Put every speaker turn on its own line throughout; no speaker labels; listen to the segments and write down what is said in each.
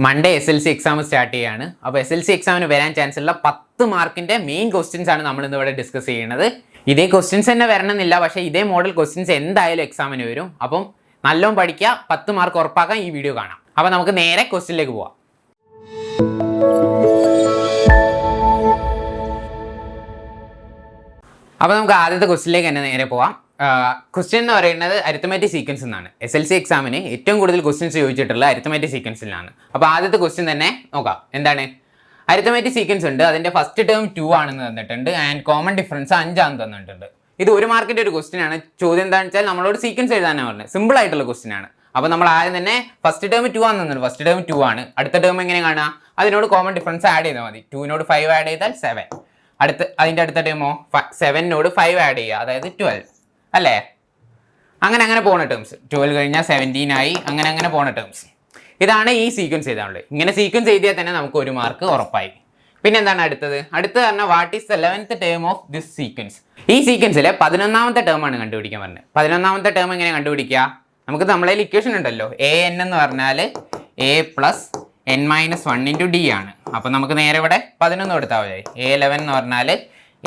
Monday SLC exam start ചെയ്യാണ്. അപ്പോൾ SLC എക്സാമിന് വരാൻ ചാൻസ് ഉള്ള 10 മാർക്കിൻ്റെ മെയിൻ ക്വസ്റ്റ്യൻസ് ആണ് നമ്മൾ ഇന്നിവിടെ ഡിസ്കസ് ചെയ്യുന്നത്. ഇതേ ക്വസ്റ്റ്യൻസ് തന്നെ വരണമെന്നില്ല, പക്ഷേ ഇതേ മോഡൽ ക്വസ്റ്റ്യൻസ് എന്തായാലും എക്സാമിന് വരും. അപ്പം നല്ലോണം പഠിക്കുക, 10 മാർക്ക് ഉറപ്പാക്കാൻ ഈ വീഡിയോ കാണാം. അപ്പോൾ നമുക്ക് നേരെ ക്വസ്റ്റ്യനിലേക്ക് പോവാം. അപ്പോൾ നമുക്ക് ആദ്യത്തെ ക്വസ്റ്റ്യനിലേക്ക് തന്നെ നേരെ പോവാം. ക്വസ്റ്റ്യൻ എന്ന് പറയുന്നത് അരിത്തമാറ്റിക് സീക്വൻസ് എന്നാണ്. SLC എക്സാമിന് ഏറ്റവും കൂടുതൽ ക്വസ്റ്റ്യൻസ് ചോദിച്ചിട്ടുള്ള അരിത്തമാറ്റിക് സീക്വൻസിലാണ്. അപ്പോൾ ആദ്യത്തെ ക്വസ്റ്റ്യൻ തന്നെ നോക്കാം. എന്താണ്? അരിത്തമാറ്റിക് സീക്വൻസ് ഉണ്ട്, അതിൻ്റെ ഫസ്റ്റ് ടേം 2 ആണെന്ന് തന്നിട്ടുണ്ട് ആൻഡ് കോമൺ ഡിഫറൻസ് 5 ആണെന്ന് തന്നിട്ടുണ്ട്. ഇത് 1 മാർക്കിൻ്റെ ഒരു ക്വസ്റ്റ്യൻ ആണ്. ചോദ്യം എന്താണെന്ന് വെച്ചാൽ നമ്മളോട് സീക്വൻസ് എഴുതാനാണ് പറഞ്ഞത്. സിമ്പിൾ ആയിട്ടുള്ള ക്വസ്റ്റ്യൻ ആണ്. അപ്പോൾ നമ്മൾ ആദ്യം തന്നെ ഫസ്റ്റ് ടേം 2 ആണെന്ന് തന്നിട്ടുണ്ട്. ഫസ്റ്റ് ടേം 2 ആണ്. അടുത്ത ടേം എങ്ങനെ കാണാം? അതിനോട് കോമൺ ഡിഫറൻസ് ആഡ് ചെയ്താൽ മതി. 2നോട് 5 ആഡ് ചെയ്താൽ 7. അതിൻ്റെ അടുത്ത ടേമോ 7നോട് 5 ആഡ് ചെയ്യുക, അതായത് 12 അല്ലേ? അങ്ങനെ പോണ ടേംസ്. 12 കഴിഞ്ഞാൽ 17 ആയി. അങ്ങനെ പോണ ടേംസ്. ഇതാണ് ഈ സീക്വൻസ് എഴുതാനുള്ളത്. ഇങ്ങനെ സീക്വൻസ് എഴുതിയാൽ തന്നെ നമുക്ക് 1 മാർക്ക് ഉറപ്പായി. പിന്നെ എന്താണ് അടുത്തത് പറഞ്ഞാൽ what is the 11th term of this sequence? ഈ സീക്വൻസിലെ 11ാമത്തെ ടേം ആണ് കണ്ടുപിടിക്കാൻ പറഞ്ഞത്. 11ാമത്തെ ടേം എങ്ങനെ കണ്ടുപിടിക്കുക? നമുക്ക് നമ്മളെ ഇക്വേഷൻ ഉണ്ടല്ലോ, an എന്ന് പറഞ്ഞാൽ a plus n-1 into d ആണ്. അപ്പോൾ നമുക്ക് നേരെ ഇവിടെ 11 കൊടുത്താൽ മതി. a11 എന്ന് പറഞ്ഞാൽ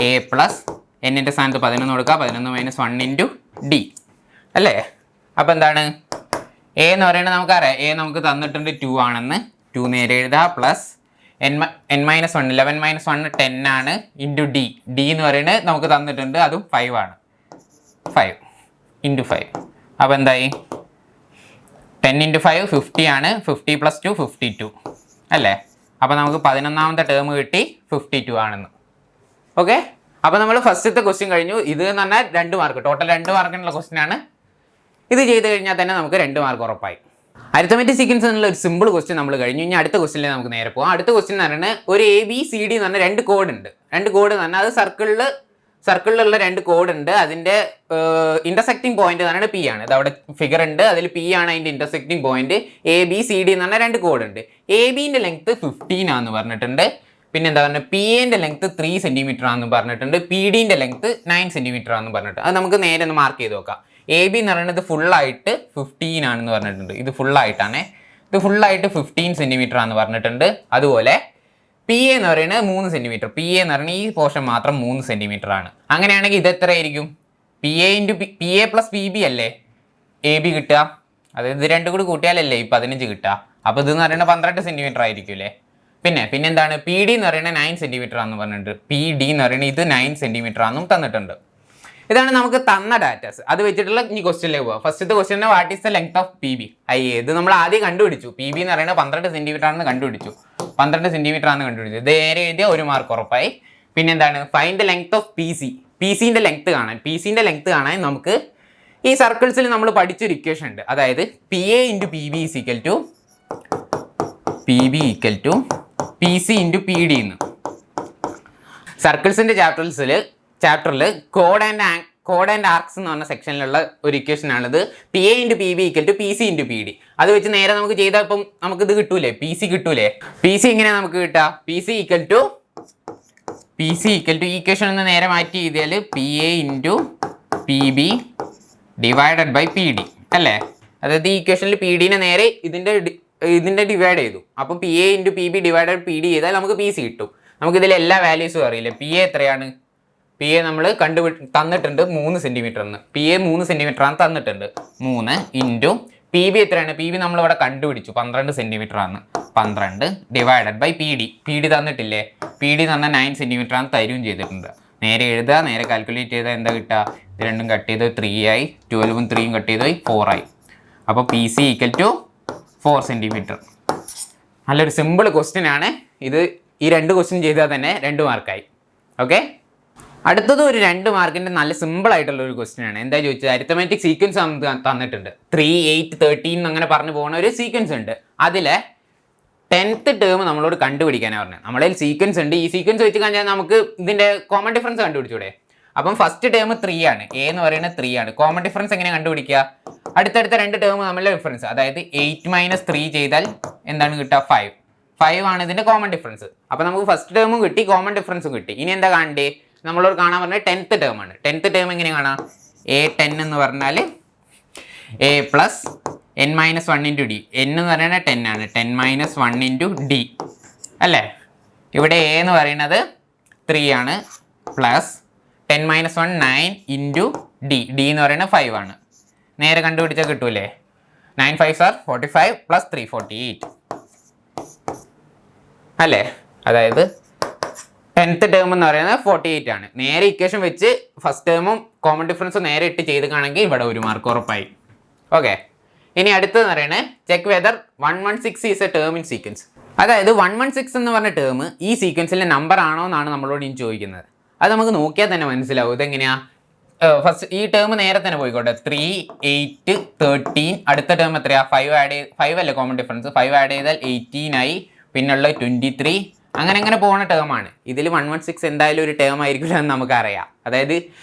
a പ്ലസ് എന്നിൻ്റെ സ്ഥാനത്ത് 11 കൊടുക്കുക, 11 - 1 ഇൻറ്റു d അല്ലേ? അപ്പോൾ എന്താണ് a എന്ന് പറയുന്നത് നമുക്കറിയാം. a നമുക്ക് തന്നിട്ടുണ്ട് 2 ആണെന്ന്. 2 നേരെ എഴുതുക, പ്ലസ് n-1 11 - 1 10 ആണ്, ഇൻറ്റു d. d എന്ന് പറയുന്നത് നമുക്ക് തന്നിട്ടുണ്ട്, അതും 5 ആണ്. 5 ഇൻറ്റു 5. അപ്പോൾ എന്തായി? 10 × 5 50 ആണ്. 50 + 2 52 അല്ലേ? അപ്പോൾ നമുക്ക് 11ാമത്തെ ടേം കിട്ടി, 52 ആണെന്ന്. ഓക്കെ, അപ്പോൾ നമ്മൾ ഫസ്റ്റത്തെ ക്വസ്റ്റ്യൻ കഴിഞ്ഞു. ഇത് എന്ന് പറഞ്ഞാൽ 2 മാർക്ക്, ടോട്ടൽ 2 മാർക്കിനുള്ള ക്വസ്റ്റ്യൻ ആണ്. ഇത് ചെയ്ത് കഴിഞ്ഞാൽ തന്നെ നമുക്ക് 2 മാർക്ക് ഉറപ്പായി. അരിത്തമാറ്റിക് സീക്വൻസ് എന്നുള്ള ഒരു സിമ്പിൾ ക്വസ്റ്റ്യൻ നമ്മൾ കഴിഞ്ഞു. ഇനി അടുത്ത ക്വസ്റ്റ്യനിലേക്ക് നമുക്ക് നേരെ പോകാം. അടുത്ത ക്വസ്റ്റ്യൻ എന്ന് പറയുന്നത് ഒരു ABCD എന്ന് പറഞ്ഞാൽ 2 കോഡ് ഉണ്ട്. 2 കോഡ് എന്ന് പറഞ്ഞാൽ അത് സർക്കിളിലുള്ള 2 കോഡ് ഉണ്ട്. അതിൻ്റെ ഇന്റർസെക്റ്റിംഗ് പോയിന്റ് എന്ന് പറയുന്നത് P ആണ്. ഇത് അവിടെ ഫിഗർ ഉണ്ട്, അതിൽ P ആണ് അതിൻ്റെ ഇന്റർസെക്റ്റിംഗ് പോയിന്റ്. ABCD എന്ന് പറഞ്ഞാൽ 2 കോഡ് ഉണ്ട്. ABൻ്റെ ലെങ്ത് 15 ആണെന്ന് പറഞ്ഞിട്ടുണ്ട്. പിന്നെ എന്താ പറഞ്ഞത്? PAൻ്റെ ലെങ്ത് 3 സെൻറ്റിമീറ്റർ ആണെന്ന് പറഞ്ഞിട്ടുണ്ട്. PDൻ്റെ ലെങ്ത് 9 സെൻറ്റിമീറ്റർ ആണെന്ന് പറഞ്ഞിട്ട് അത് നമുക്ക് നേരെ ഒന്ന് മാർക്ക് ചെയ്ത് നോക്കാം. AB എന്ന് പറയുന്നത് ഫുള്ളായിട്ട് 15 ആണെന്ന് പറഞ്ഞിട്ടുണ്ട്. ഇത് ഫുള്ളായിട്ടാണ്. ഇത് ഫുള്ളായിട്ട് 15 സെൻറ്റിമീറ്റർ ആണെന്ന് പറഞ്ഞിട്ടുണ്ട്. അതുപോലെ PA എന്ന് പറയുന്നത് 3 സെൻറ്റിമീറ്റർ. PA എന്ന് പറയുന്നത് ഈ പോർഷൻ മാത്രം 3 സെൻറ്റിമീറ്റർ ആണ്. അങ്ങനെയാണെങ്കിൽ ഇത് എത്രയായിരിക്കും? PA + PB അല്ലേ AB കിട്ടുക? അതായത് ഇത് രണ്ടും കൂടി കൂട്ടിയാലല്ലേ ഈ 15 കിട്ടുക. അപ്പോൾ ഇതെന്ന് പറയുന്നത് 12 സെൻറ്റിമീറ്റർ ആയിരിക്കും അല്ലേ? പിന്നെ എന്താണ്? PD എന്ന് പറയുന്നത് 9 സെൻറ്റിമീറ്റർ ആണെന്ന് പറഞ്ഞിട്ടുണ്ട്. PD എന്ന് പറയുന്നത് ഇത് 9 സെൻറ്റിമീറ്റർ ആണെന്നും തന്നിട്ടുണ്ട്. ഇതാണ് നമുക്ക് തന്ന ഡാറ്റാസ്. അത് വെച്ചിട്ടുള്ള ഈ ക്വസ്റ്റ്യനിലേക്ക് പോകാം. ഫസ്റ്റത്തെ question what is the length of PB? ഇത് നമ്മൾ ആദ്യം കണ്ടുപിടിച്ചു. PB എന്ന് പറയുന്നത് 12 സെൻറ്റിമീറ്റർ ആണെന്ന് കണ്ടുപിടിച്ചു. 12 സെൻറ്റിമീറ്റർ ആണെന്ന് കണ്ടുപിടിച്ചു. ഇത് നേരെ എഴുതിയ 1 മാർക്ക് ഉറപ്പായി. പിന്നെ എന്താണ്? Find the length of PC. PCൻ്റെ ലെങ്ത് കാണാൻ നമുക്ക് ഈ സർക്കിൾസിൽ നമ്മൾ പഠിച്ചൊരു ഇക്വേഷൻ ഉണ്ട്. അതായത് PA × PB = PC × PD എന്ന്. സർക്കിൾസിൻ്റെ ചാപ്റ്ററിൽ കോഡ് ആൻഡ് ആർക്സ് എന്ന് പറഞ്ഞ സെക്ഷനിലുള്ള ഒരു ഇക്വേഷൻ ആണിത്. PA × PB = PC × PD. അത് വെച്ച് നേരെ നമുക്ക് ചെയ്താൽ ഇപ്പം നമുക്കിത് കിട്ടൂലേ? PC കിട്ടൂലേ? PC എങ്ങനെയാണ് നമുക്ക് കിട്ടുക? PC = ഇക്വേഷൻ ഒന്ന് നേരെ മാറ്റി ചെയ്താൽ PA × PB / PD അല്ലേ? അതായത് ഈ ഇക്വേഷനിൽ PDനെ നേരെ ഇതിൻ്റെ ഡിവൈഡ് ചെയ്തു. അപ്പോൾ PA × PB / PD ചെയ്താൽ നമുക്ക് PC കിട്ടും. നമുക്കിതിൽ എല്ലാ വാല്യൂസും അറിയില്ല. PA എത്രയാണ്? PA നമ്മൾ തന്നിട്ടുണ്ട് 3 സെൻറ്റിമീറ്റർ എന്ന്. PA 3 സെൻറ്റിമീറ്റർ ആണ് തന്നിട്ടുണ്ട്. 3 × PB എത്രയാണ്? PB നമ്മളിവിടെ കണ്ടുപിടിച്ചു, 12 സെൻറ്റിമീറ്റർ ആണ്. 12 / PD തന്നിട്ടില്ലേ? PD തന്ന 9 സെൻറ്റിമീറ്റർ ആണ് തരുകയും ചെയ്തിട്ടുണ്ട്. നേരെ എഴുതുക, നേരെ കാൽക്കുലേറ്റ് ചെയ്താൽ എന്താ കിട്ടുക? ഇത് രണ്ടും കട്ട് ചെയ്ത് 3 ആയി. 12ഉം 3ഉം കട്ട് ചെയ്ത് 4 ആയി. അപ്പോൾ PC = 4 സെൻറ്റിമീറ്റർ. നല്ലൊരു സിമ്പിൾ ക്വസ്റ്റ്യൻ ആണ് ഇത്. ഈ 2 ക്വസ്റ്റ്യൻ ചെയ്താൽ തന്നെ 2 മാർക്കായി. ഓക്കെ, അടുത്തത് ഒരു 2 മാർക്കിൻ്റെ നല്ല സിമ്പിൾ ആയിട്ടുള്ള ഒരു ക്വസ്റ്റ്യൻ ആണ്. എന്താ ചോദിച്ചത്? അരിത്തമാറ്റിക് സീക്വൻസ് തന്നിട്ടുണ്ട്. 3, 8, 13 അങ്ങനെ പറഞ്ഞു പോകുന്ന ഒരു സീക്വൻസ് ഉണ്ട്. അതിലെ 10th ടേം നമ്മളോട് കണ്ടുപിടിക്കാനാണ് പറഞ്ഞത്. നമ്മളതിൽ സീക്വൻസ് ഉണ്ട്. ഈ സീക്വൻസ് വെച്ച് കഴിഞ്ഞാൽ നമുക്ക് ഇതിൻ്റെ കോമൺ ഡിഫറൻസ് കണ്ടുപിടിച്ചൂടെ? അപ്പം ഫസ്റ്റ് ടേം 3 ആണ്. A എന്ന് പറയുന്നത് 3 ആണ്. കോമൺ ഡിഫറൻസ് എങ്ങനെ കണ്ടുപിടിക്കുക? അടുത്തടുത്ത 2 ടേം തമ്മിലുള്ള ഡിഫറൻസ്, അതായത് 8 - 3 ചെയ്താൽ എന്താണ് കിട്ടുക? 5 ആണ് ഇതിൻ്റെ കോമൺ ഡിഫറൻസ്. അപ്പോൾ നമുക്ക് ഫസ്റ്റ് ടേമും കിട്ടി, കോമൺ ഡിഫറൻസും കിട്ടി. ഇനി എന്താ കാണണ്ടേ? നമ്മളോട് കാണാൻ പറഞ്ഞത് 10th ടേം ആണ്. 10th ടേം എങ്ങനെ കാണാം? A10 എന്ന് പറഞ്ഞാൽ A + n minus 1 into D. n എന്ന് പറയുന്നത് 10 ആണ്. 10 മൈനസ് 1 ഇൻറ്റു ഡി അല്ലേ. ഇവിടെ എ എന്ന് പറയുന്നത് 3 ആണ് plus 10 minus 1 9 into D. D എന്ന് പറയുന്നത് 5 ആണ്. നേരെ കണ്ടുപിടിച്ചാൽ കിട്ടൂലേ. 9 5s are 45 പ്ലസ് 3 48 അല്ലേ. അതായത് 10th ടേം എന്ന് പറയുന്നത് 48 ആണ്. നേരെ ഇക്വേഷൻ വെച്ച് ഫസ്റ്റ് ടേമും കോമൺ ഡിഫറൻസും നേരെ ഇട്ട് ചെയ്തുകയാണെങ്കിൽ ഇവിടെ 1 മാർക്ക് ഉറപ്പായി. ഓക്കെ, ഇനി അടുത്തതെന്ന് പറയുന്നത് check whether 116 is A term in sequence. അതായത് 116 എന്ന് പറഞ്ഞ ടേം ഈ സീക്വൻസിലെ നമ്പർ ആണോ എന്നാണ് നമ്മളോട് ഇനി ചോദിക്കുന്നത്. അത് നമുക്ക് നോക്കിയാൽ തന്നെ മനസ്സിലാവും. ഇതെങ്ങനെയാ, ഫസ്റ്റ് ഈ ടേം നേരെ തന്നെ പോയിക്കോട്ടെ. 3 8 13 അടുത്ത ടേം എത്രയാ 5 അല്ലേ കോമൺ ഡിഫറൻസ്. 5 ആഡ് ചെയ്താൽ 18 ആയി. പിന്നുള്ള 23 അങ്ങനെ പോകുന്ന ടേമാണ്. ഇതിൽ 116 എന്തായാലും ഒരു ടേം ആയിരിക്കില്ല എന്ന് നമുക്കറിയാം. അതായത്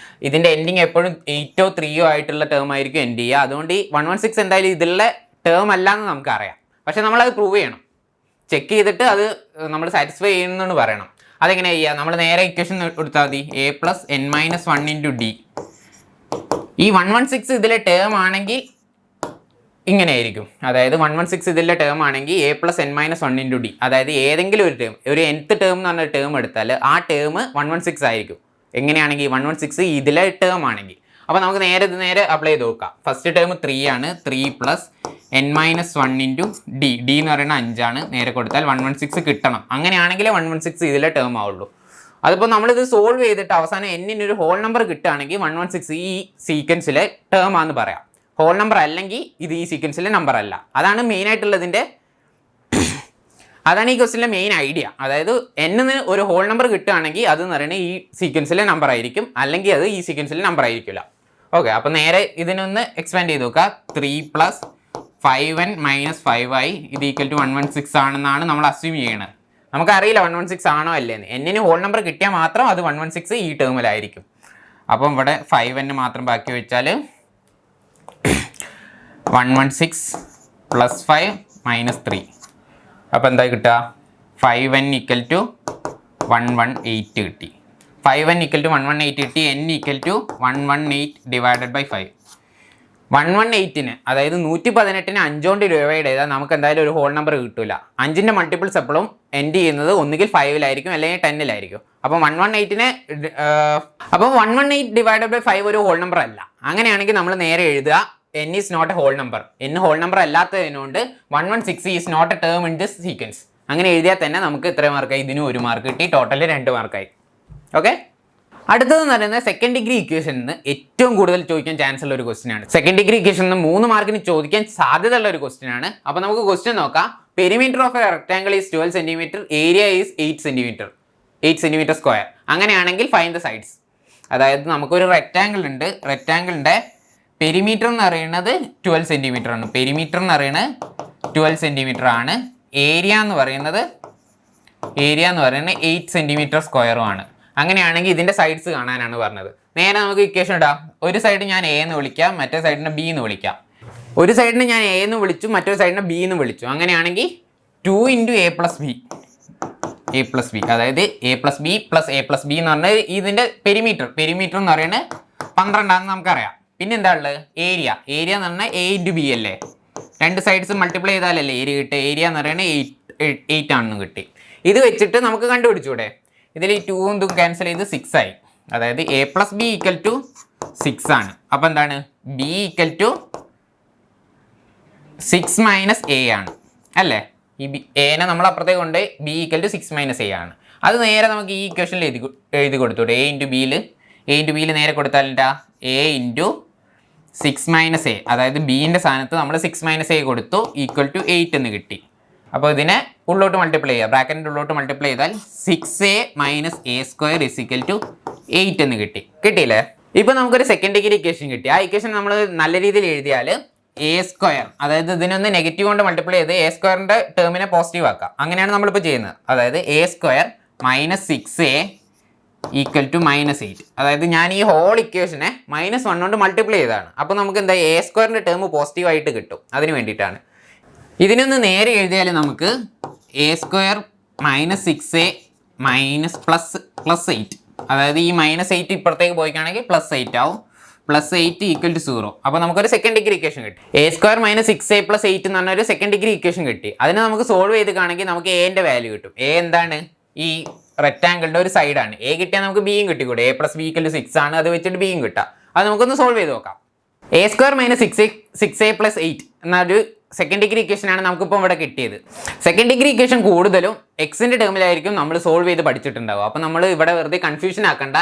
ഇതിൻ്റെ എൻഡിങ് എപ്പോഴും 8ഓ 3ഓ ആയിട്ടുള്ള ടേം ആയിരിക്കും എൻഡ് ചെയ്യുക. അതുകൊണ്ട് ഈ 116 എന്തായാലും ഇതിലുള്ള ടേം അല്ല എന്ന് നമുക്കറിയാം. പക്ഷെ നമ്മളത് പ്രൂവ് ചെയ്യണം. ചെക്ക് ചെയ്തിട്ട് അത് നമ്മൾ സാറ്റിസ്ഫൈ ചെയ്യുന്നെന്ന് പറയണം. അതെങ്ങനെ ചെയ്യുക? നമ്മൾ നേരെ ഇക്വേഷൻ കൊടുത്താൽ മതി. a plus n minus 1 into D. ഈ 116 ഇതിലെ ടേം ആണെങ്കിൽ ഇങ്ങനെ ആയിരിക്കും. അതായത് 116 ഇതിലെ ടേം ആണെങ്കിൽ a plus n minus 1 into D. അതായത് ഏതെങ്കിലും ഒരു ടേം, ഒരു nth ടേം എന്ന് പറഞ്ഞ ടേം എടുത്താൽ ആ ടേം 116 ആയിരിക്കും. എങ്ങനെയാണെങ്കിൽ 116 ഇതിലെ ടേം ആണെങ്കിൽ. അപ്പോൾ നമുക്ക് നേരെ അപ്ലൈ ചെയ്ത് നോക്കാം. ഫസ്റ്റ് ടേം 3 ആണ്. 3 plus n minus 1 into D. D എന്ന് പറയുന്നത് 5 ആണ്. നേരെ കൊടുത്താൽ 116 കിട്ടണം. അങ്ങനെയാണെങ്കിലേ 116 ഇതിലെ ടേം ആവുള്ളൂ. അതിപ്പോൾ നമ്മളിത് സോൾവ് ചെയ്തിട്ട് അവസാനം n ഒരു ഹോൾ നമ്പർ കിട്ടുകയാണെങ്കിൽ 116 ഈ സീക്വൻസിലെ ടേം ആണെന്ന് പറയാം. ഹോൾ നമ്പർ അല്ലെങ്കിൽ ഇത് ഈ സീക്വൻസിലെ നമ്പർ അല്ല. അതാണ് മെയിൻ ആയിട്ടുള്ളതിൻ്റെ, അതാണ് ഈ ക്വസ്റ്റിൻ്റെ മെയിൻ ഐഡിയ. അതായത് n ഒരു ഹോൾ നമ്പർ കിട്ടുകയാണെങ്കിൽ അത് എന്ന് പറയുന്നത് ഈ സീക്വൻസിലെ നമ്പർ ആയിരിക്കും, അല്ലെങ്കിൽ അത് ഈ സീക്വൻസിലെ നമ്പർ ആയിരിക്കില്ല. ഓക്കെ, അപ്പോൾ നേരെ ഇതിനൊന്ന് എക്സ്പാൻഡ് ചെയ്ത് നോക്കുക. 3 പ്ലസ് 5n മൈനസ് 5i ഇത് ഈക്വൽ ടു 116 ആണെന്നാണ് നമ്മൾ അസ്യൂം ചെയ്യണത്. നമുക്കറിയില്ല 116 ആണോ അല്ലേന്ന്. n ഹോൾ നമ്പർ കിട്ടിയാൽ മാത്രം അത് 116 ഈ ടേമിലായിരിക്കും. അപ്പം ഇവിടെ 5n മാത്രം ബാക്കി വെച്ചാൽ 116 പ്ലസ് 5 മൈനസ് 3. അപ്പോൾ എന്താ കിട്ടുക? 5n ഈക്വൽ ടു 118 കിട്ടി. 5n ഈക്വൽ ടു 118 കിട്ടി. n equal to 118 divided by 5. 118ന് അതായത് 118ന് 5 കൊണ്ട് ഡിവൈഡ് ചെയ്താൽ നമുക്ക് എന്തായാലും ഒരു ഹോൾ നമ്പർ കിട്ടില്ല. 5ൻ്റെ മൾട്ടിപ്പിൾസ് എപ്പോഴും എൻഡ് ചെയ്യുന്നത് ഒന്നുകിൽ 5-ലായിരിക്കും അല്ലെങ്കിൽ 10-ലായിരിക്കും. അപ്പം 118 ഡിവൈഡഡ് ബൈ 5 ഒരു ഹോൾ നമ്പർ അല്ല. അങ്ങനെയാണെങ്കിൽ നമ്മൾ നേരെ എഴുതുക n is not a whole number. n whole number അല്ലാത്തതിനോണ്ട് 116 is not a term in this sequence. അങ്ങനെ എഴുതിയാൽ തന്നെ നമുക്ക് എത്ര മാർക്കായി? ഇതിന് 1 മാർക്ക് കിട്ടി. ടോട്ടൽ 2 മാർക്കായി. ഓക്കെ, അടുത്തതെന്ന് പറയുന്നത് സെക്കൻഡ് ഡിഗ്രി ഇക്വേഷനിൽ നിന്ന് ഏറ്റവും കൂടുതൽ ചോദിക്കാൻ ചാൻസ് ഉള്ള ഒരു ക്വസ്റ്റ്യൻ ആണ്. സെക്കൻഡ് ഡിഗ്രി ഇക്വേഷനിൽ നിന്ന് 3 മാർക്കിന് ചോദിക്കാൻ സാധ്യതയുള്ള ഒരു ക്വസ്റ്റ്യൻ ആണ്. അപ്പോൾ നമുക്ക് ക്വസ്റ്റ്യൻ നോക്കാം. Perimeter of A rectangle is 12 centimetre, area is 8 centimetre square. അങ്ങനെയാണെങ്കിൽ ഫൈൻഡ് ദ സൈഡ്സ്. അതായത് നമുക്കൊരു റെക്ടാംഗിൾ ഉണ്ട്. റെക്ടാംഗിളിൻ്റെ പെരിമീറ്റർ എന്ന് പറയുന്നത് 12 സെന്റിമീറ്റർ ആണ്. പെരിമീറ്റർ എന്ന് പറയുന്നത് 12 സെന്റിമീറ്റർ ആണ്. ഏരിയ എന്ന് പറയുന്നത് 8 സെന്റിമീറ്റർ സ്ക്വയറും ആണ്. അങ്ങനെയാണെങ്കിൽ ഇതിൻ്റെ സൈഡ്സ് കാണാനാണ് പറഞ്ഞത്. നേരെ നമുക്ക് ഇക്വേഷൻ ഇടാം. ഒരു സൈഡ് ഞാൻ എ എന്ന് വിളിക്കാം, മറ്റേ സൈഡിനെ ബി എന്ന് വിളിക്കാം. ഒരു സൈഡിനെ ഞാൻ എ എന്ന് വിളിച്ചു, മറ്റൊരു സൈഡിനെ ബി എന്ന് വിളിച്ചു. അങ്ങനെയാണെങ്കിൽ 2 ഇൻറ്റു a പ്ലസ് ബി, അതായത് a പ്ലസ് ബി എന്ന് പറഞ്ഞാൽ ഇതിൻ്റെ പെരിമീറ്റർ എന്ന് പറയുന്നത് 12 ആണെന്ന് നമുക്കറിയാം. പിന്നെ എന്താ ഉള്ളത്? ഏരിയ എന്ന് പറഞ്ഞാൽ a ഇൻറ്റു ബി അല്ലേ. രണ്ട് സൈഡ്സ് മൾട്ടിപ്ലൈ ചെയ്താലല്ലേ ഏരിയ കിട്ടുക. ഏരിയ എന്ന് പറയുന്നത് 8 ആണെന്ന് കിട്ടി. ഇത് വെച്ചിട്ട് നമുക്ക് കണ്ടുപിടിച്ചൂടെ? ഇതിൽ ഈ 2 ഇതും ക്യാൻസൽ ചെയ്ത് 6 ആയി. അതായത് a plus B equal to 6 ആണ്. അപ്പോൾ എന്താണ്? b equal to 6 minus a ആണ് അല്ലേ. ഈ എനെ നമ്മൾ അപ്പുറത്തേക്ക് കൊണ്ട് b equal to 6 minus a ആണ്. അത് നേരെ നമുക്ക് ഈ ഇക്വേഷനിൽ എഴുതി കൊടുത്തൂടെ. a ഇൻറ്റു ബിയിൽ നേരെ കൊടുത്താൽ എന്താ? a ഇൻറ്റു 6 മൈനസ് a, അതായത് ബീൻ്റെ സ്ഥാനത്ത് നമ്മൾ 6 മൈനസ് a കൊടുത്തു, ഈക്വൽ ടു 8 എന്ന് കിട്ടി. അപ്പോൾ ഇതിനെ ഉള്ളോട്ട് മൾട്ടിപ്ലൈ ചെയ്യുക. ബ്രാക്കറ്റിൻ്റെ ഉള്ളോട്ട് മൾട്ടിപ്ലൈ ചെയ്താൽ 6a minus a square is equal to 8 എന്ന് കിട്ടിയില്ലേ? ഇപ്പോൾ നമുക്കൊരു സെക്കൻഡ് ഡിഗ്രി ഇക്വേഷൻ കിട്ടി. ആ ഇക്വേഷൻ നമ്മൾ നല്ല രീതിയിൽ എഴുതിയാൽ a സ്ക്വയർ, അതായത് ഇതിനൊന്ന് നെഗറ്റീവ് കൊണ്ട് മൾട്ടിപ്ലൈ ചെയ്ത് a സ്ക്വയറിൻ്റെ ടേമിനെ പോസിറ്റീവ് ആക്കാം. അങ്ങനെയാണ് നമ്മളിപ്പോൾ ചെയ്യുന്നത്. അതായത് a square minus 6a equal to minus 8. അതായത് ഞാൻ ഈ ഹോൾ ഇക്വേഷനെ -1 കൊണ്ട് മൾട്ടിപ്ലൈ ചെയ്തതാണ്. അപ്പോൾ നമുക്ക് എന്താ? a സ്ക്വയറിൻ്റെ ടേം പോസിറ്റീവായിട്ട് കിട്ടും. അതിന് വേണ്ടിയിട്ടാണ്. ഇതിനൊന്ന് നേരെ എഴുതിയാൽ നമുക്ക് a square minus 6a minus plus 8, അതായത് ഈ -8 ഇപ്പുറത്തേക്ക് പോയിക്കാണെങ്കിൽ +8 ആവും. Plus 8 equal to 0. അപ്പോൾ നമുക്കൊരു സെക്കൻഡ് ഡിഗ്രി ഇക്വേഷൻ കിട്ടി. A² - 6a + 8 എന്ന് പറഞ്ഞ ഒരു സെക്കൻഡ് ഡിഗ്രി ഇക്വേഷൻ കിട്ടി. അതിനെ നമുക്ക് സോൾവ് ചെയ്ത് കാണെങ്കിൽ നമുക്ക് എന്റെ വാല്യൂ കിട്ടും. എ എന്താണ്? ഈ റെക്ടാങ്കിളിന്റെ ഒരു സൈഡാണ്. എ കിട്ടിയാൽ നമുക്ക് ബിയും കിട്ടിക്കൂടെ? a + b = 6 ആണ്. അത് വെച്ചിട്ട് ബിയും കിട്ടാം. അത് നമുക്കൊന്ന് സോൾവ് ചെയ്ത് നോക്കാം. A² - 6a + 8 എന്നൊരു സെക്കൻഡ് ഡിഗ്രി ഇക്വേഷൻ ആണ് നമുക്കിപ്പോൾ ഇവിടെ കിട്ടിയത്. സെക്കൻഡ് ഡിഗ്രി ഇക്വേഷൻ കൂടുതലും എക്സിന്റെ ടേമിലായിരിക്കും നമ്മൾ സോൾവ് ചെയ്ത് പഠിച്ചിട്ടുണ്ടാവും. അപ്പോൾ നമ്മൾ ഇവിടെ വെറുതെ കൺഫ്യൂഷൻ ആക്കണ്ട,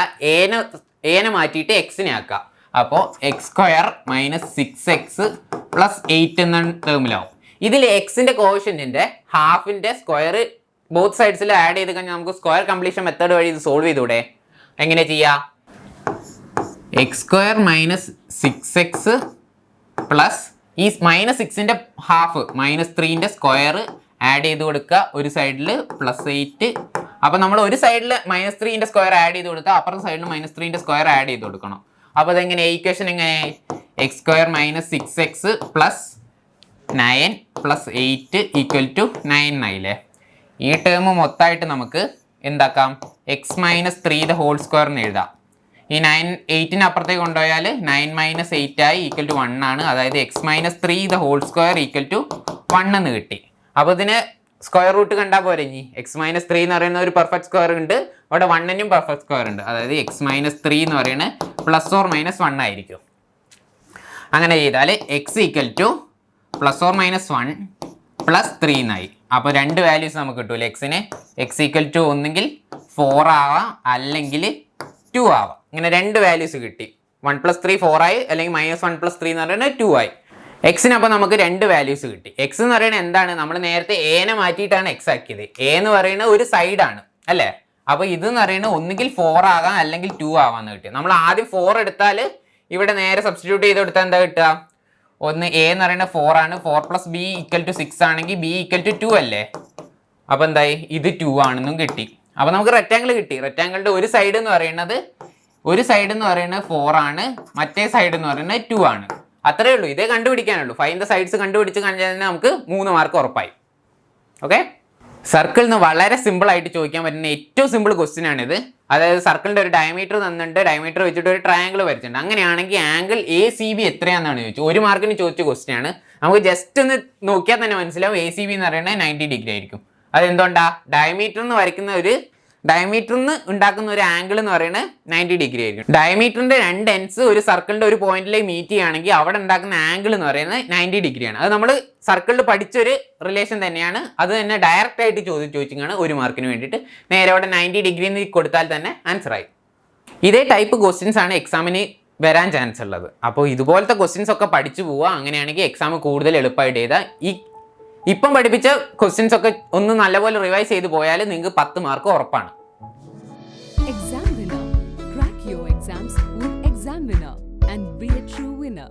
എനെ മാറ്റിയിട്ട് എക്സിനെ ആക്കാം. അപ്പോൾ x² - 6x + 8 എന്ന ടേമിലാവും. ഇതിൽ എക്സിന്റെ കോഷ്യന്റിന്റെ ഹാഫിന്റെ സ്ക്വയർ ബോത്ത് സൈഡ്സിൽ ആഡ് ചെയ്ത് കഴിഞ്ഞാൽ നമുക്ക് സ്ക്വയർ കംപ്ലീഷൻ മെത്തേഡ് വഴി ഇത് സോൾവ് ചെയ്തൂടെ? എങ്ങനെ ചെയ്യാം? x² - 6x പ്ലസ് ഈ -6ന്റെ ഹാഫ് -3ന്റെ സ്ക്വയർ ആഡ് ചെയ്ത് കൊടുക്കുക ഒരു സൈഡിൽ +8. അപ്പോൾ നമ്മൾ ഒരു സൈഡിൽ -3ന്റെ സ്ക്വയർ ആഡ് ചെയ്ത് കൊടുക്കുക, അപ്പുറത്തെ സൈഡിൽ -3ന്റെ സ്ക്വയർ ആഡ് ചെയ്ത് കൊടുക്കണം. അപ്പോൾ അതെങ്ങനെ ഈക്വേഷൻ എങ്ങനെ? x² - 6x + 9 + 8 = 9 ആയില്ലേ? ഈ ടേം മൊത്തമായിട്ട് നമുക്ക് എന്താക്കാം? x - 3² എന്ന് എഴുതാം. ഈ 8ന് അപ്പുറത്തേക്ക് കൊണ്ടുപോയാൽ 9 - 8 ആയി = 1 ആണ്. അതായത് x - 3² = 1 എന്ന് കിട്ടി. അപ്പോൾ ഇതിന് സ്ക്വയർ റൂട്ട് കണ്ടാൽ പോരെ? ഇനി x - 3 എന്ന് പറയുന്ന ഒരു പെർഫെക്റ്റ് സ്ക്വയർ ഉണ്ട്, അവിടെ 1നും പെർഫെക്റ്റ് സ്ക്വയർ ഉണ്ട്. അതായത് x - 3 എന്ന് പറയുന്നത് +or-1 ആയിരിക്കും. അങ്ങനെ ചെയ്താൽ x = +or-1 + 3 എന്നായി. അപ്പോൾ രണ്ട് വാല്യൂസ് നമുക്ക് കിട്ടൂല എക്സിന്. x = ഒന്നുകിൽ 4 ആവാം, അല്ലെങ്കിൽ 2 ആവാം. ഇങ്ങനെ രണ്ട് വാല്യൂസ് കിട്ടി. 1 + 3 4 ആയി, അല്ലെങ്കിൽ -1 + 3 എന്ന് പറയുന്നത് 2 ആയി. എക്സിന് അപ്പോൾ നമുക്ക് രണ്ട് വാല്യൂസ് കിട്ടി. എക്സ് എന്ന് പറയുന്നത് എന്താണ്? നമ്മൾ നേരത്തെ എനെ മാറ്റിയിട്ടാണ് എക്സ് ആക്കിയത്. എ എന്ന് പറയുന്നത് ഒരു സൈഡാണ് അല്ലേ? അപ്പോൾ ഇതെന്ന് പറയുന്നത് ഒന്നുകിൽ 4 ആകാം, അല്ലെങ്കിൽ 2 ആവാന്ന് കിട്ടി. നമ്മൾ ആദ്യം 4 എടുത്താൽ ഇവിടെ നേരെ സബ്സ്റ്റിറ്റ്യൂട്ട് ചെയ്ത് കൊടുത്താൽ എന്താ കിട്ടുക? ഒന്ന് എ എന്ന് പറയുന്നത് 4 ആണ്. 4 + b = 6 ആണെങ്കിൽ b = 2 അല്ലേ? അപ്പോൾ എന്തായി? ഇത് 2 ആണെന്നും കിട്ടി. അപ്പോൾ നമുക്ക് റെക്റ്റാങ്കിൾ കിട്ടി. റെക്റ്റാങ്കിളിന്റെ ഒരു സൈഡ് എന്ന് പറയുന്നത് 4 ആണ്, മറ്റേ സൈഡ് എന്ന് പറയുന്നത് 2 ആണ്. അത്രേ ഉള്ളൂ. ഇതേ കണ്ടുപിടിക്കാനുള്ളൂ. ഫൈൻഡ് ദ സൈഡ്സ് കണ്ടുപിടിച്ച് കഴിഞ്ഞാൽ നമുക്ക് 3 മാർക്ക് ഉറപ്പായി. ഓക്കെ, സർക്കിളിൽ നിന്ന് വളരെ സിമ്പിൾ ആയിട്ട് ചോദിക്കാൻ പറ്റുന്ന ഏറ്റവും സിമ്പിൾ ക്വസ്റ്റ്യൻ ആണിത്. അതായത് സർക്കിളിന്റെ ഒരു ഡയമീറ്റർ തന്നിട്ട് ഡയമീറ്റർ വെച്ചിട്ട് ഒരു ട്രയാങ്കിൾ വരച്ചിട്ടുണ്ട്. അങ്ങനെയാണെങ്കിൽ ആംഗിൾ ACB എത്രയാണെന്നാണ് ചോദിച്ചു. 1 മാർക്കിന് ചോദിച്ച ക്വസ്റ്റ്യൻ ആണ്. നമുക്ക് ജസ്റ്റ് ഒന്ന് നോക്കിയാൽ തന്നെ മനസ്സിലാവും ACB എന്ന് പറയുന്നത് 90 ഡിഗ്രി ആയിരിക്കും. അതെന്തുകൊണ്ടാ? ഡയമീറ്ററിന്ന് ഉണ്ടാക്കുന്ന ഒരു ആംഗിൾ എന്ന് പറയുന്നത് 90 ഡിഗ്രി ആയിരിക്കും. ഡയമീറ്ററിന്റെ രണ്ട് എൻഡ്സ് ഒരു സർക്കിളിന്റെ ഒരു പോയിന്റിലേക്ക് മീറ്റ് ചെയ്യുകയാണെങ്കിൽ അവിടെ ഉണ്ടാക്കുന്ന ആംഗിൾ എന്ന് പറയുന്നത് 90 ഡിഗ്രിയാണ്. അത് നമ്മൾ സർക്കിളിൽ പഠിച്ചൊരു റിലേഷൻ തന്നെയാണ്. അത് തന്നെ ഡയറക്റ്റ് ആയിട്ട് ചോദിച്ചാണ് 1 മാർക്കിന് വേണ്ടിയിട്ട്. നേരെ അവിടെ 90 ഡിഗ്രി എന്ന് കൊടുത്താൽ തന്നെ ആൻസർ ആയി. ഇതേ ടൈപ്പ് ക്വസ്റ്റ്യൻസ് ആണ് എക്സാമിന് വരാൻ ചാൻസ് ഉള്ളത്. അപ്പോൾ ഇതുപോലത്തെ ക്വസ്റ്റ്യൻസ് ഒക്കെ പഠിച്ചു പോവുക. അങ്ങനെയാണെങ്കിൽ എക്സാം കൂടുതൽ എളുപ്പമായിട്ട് ചെയ്താൽ ഇപ്പം പഠിപ്പിച്ച ക്വസ്റ്റ്യൻസ് ഒക്കെ ഒന്ന് നല്ലപോലെ റിവൈസ് ചെയ്ത് പോയാൽ നിങ്ങൾക്ക് 10 മാർക്ക് ഉറപ്പാണ്.
Exam winner. Crack your exams with Exam Winner and be a true winner.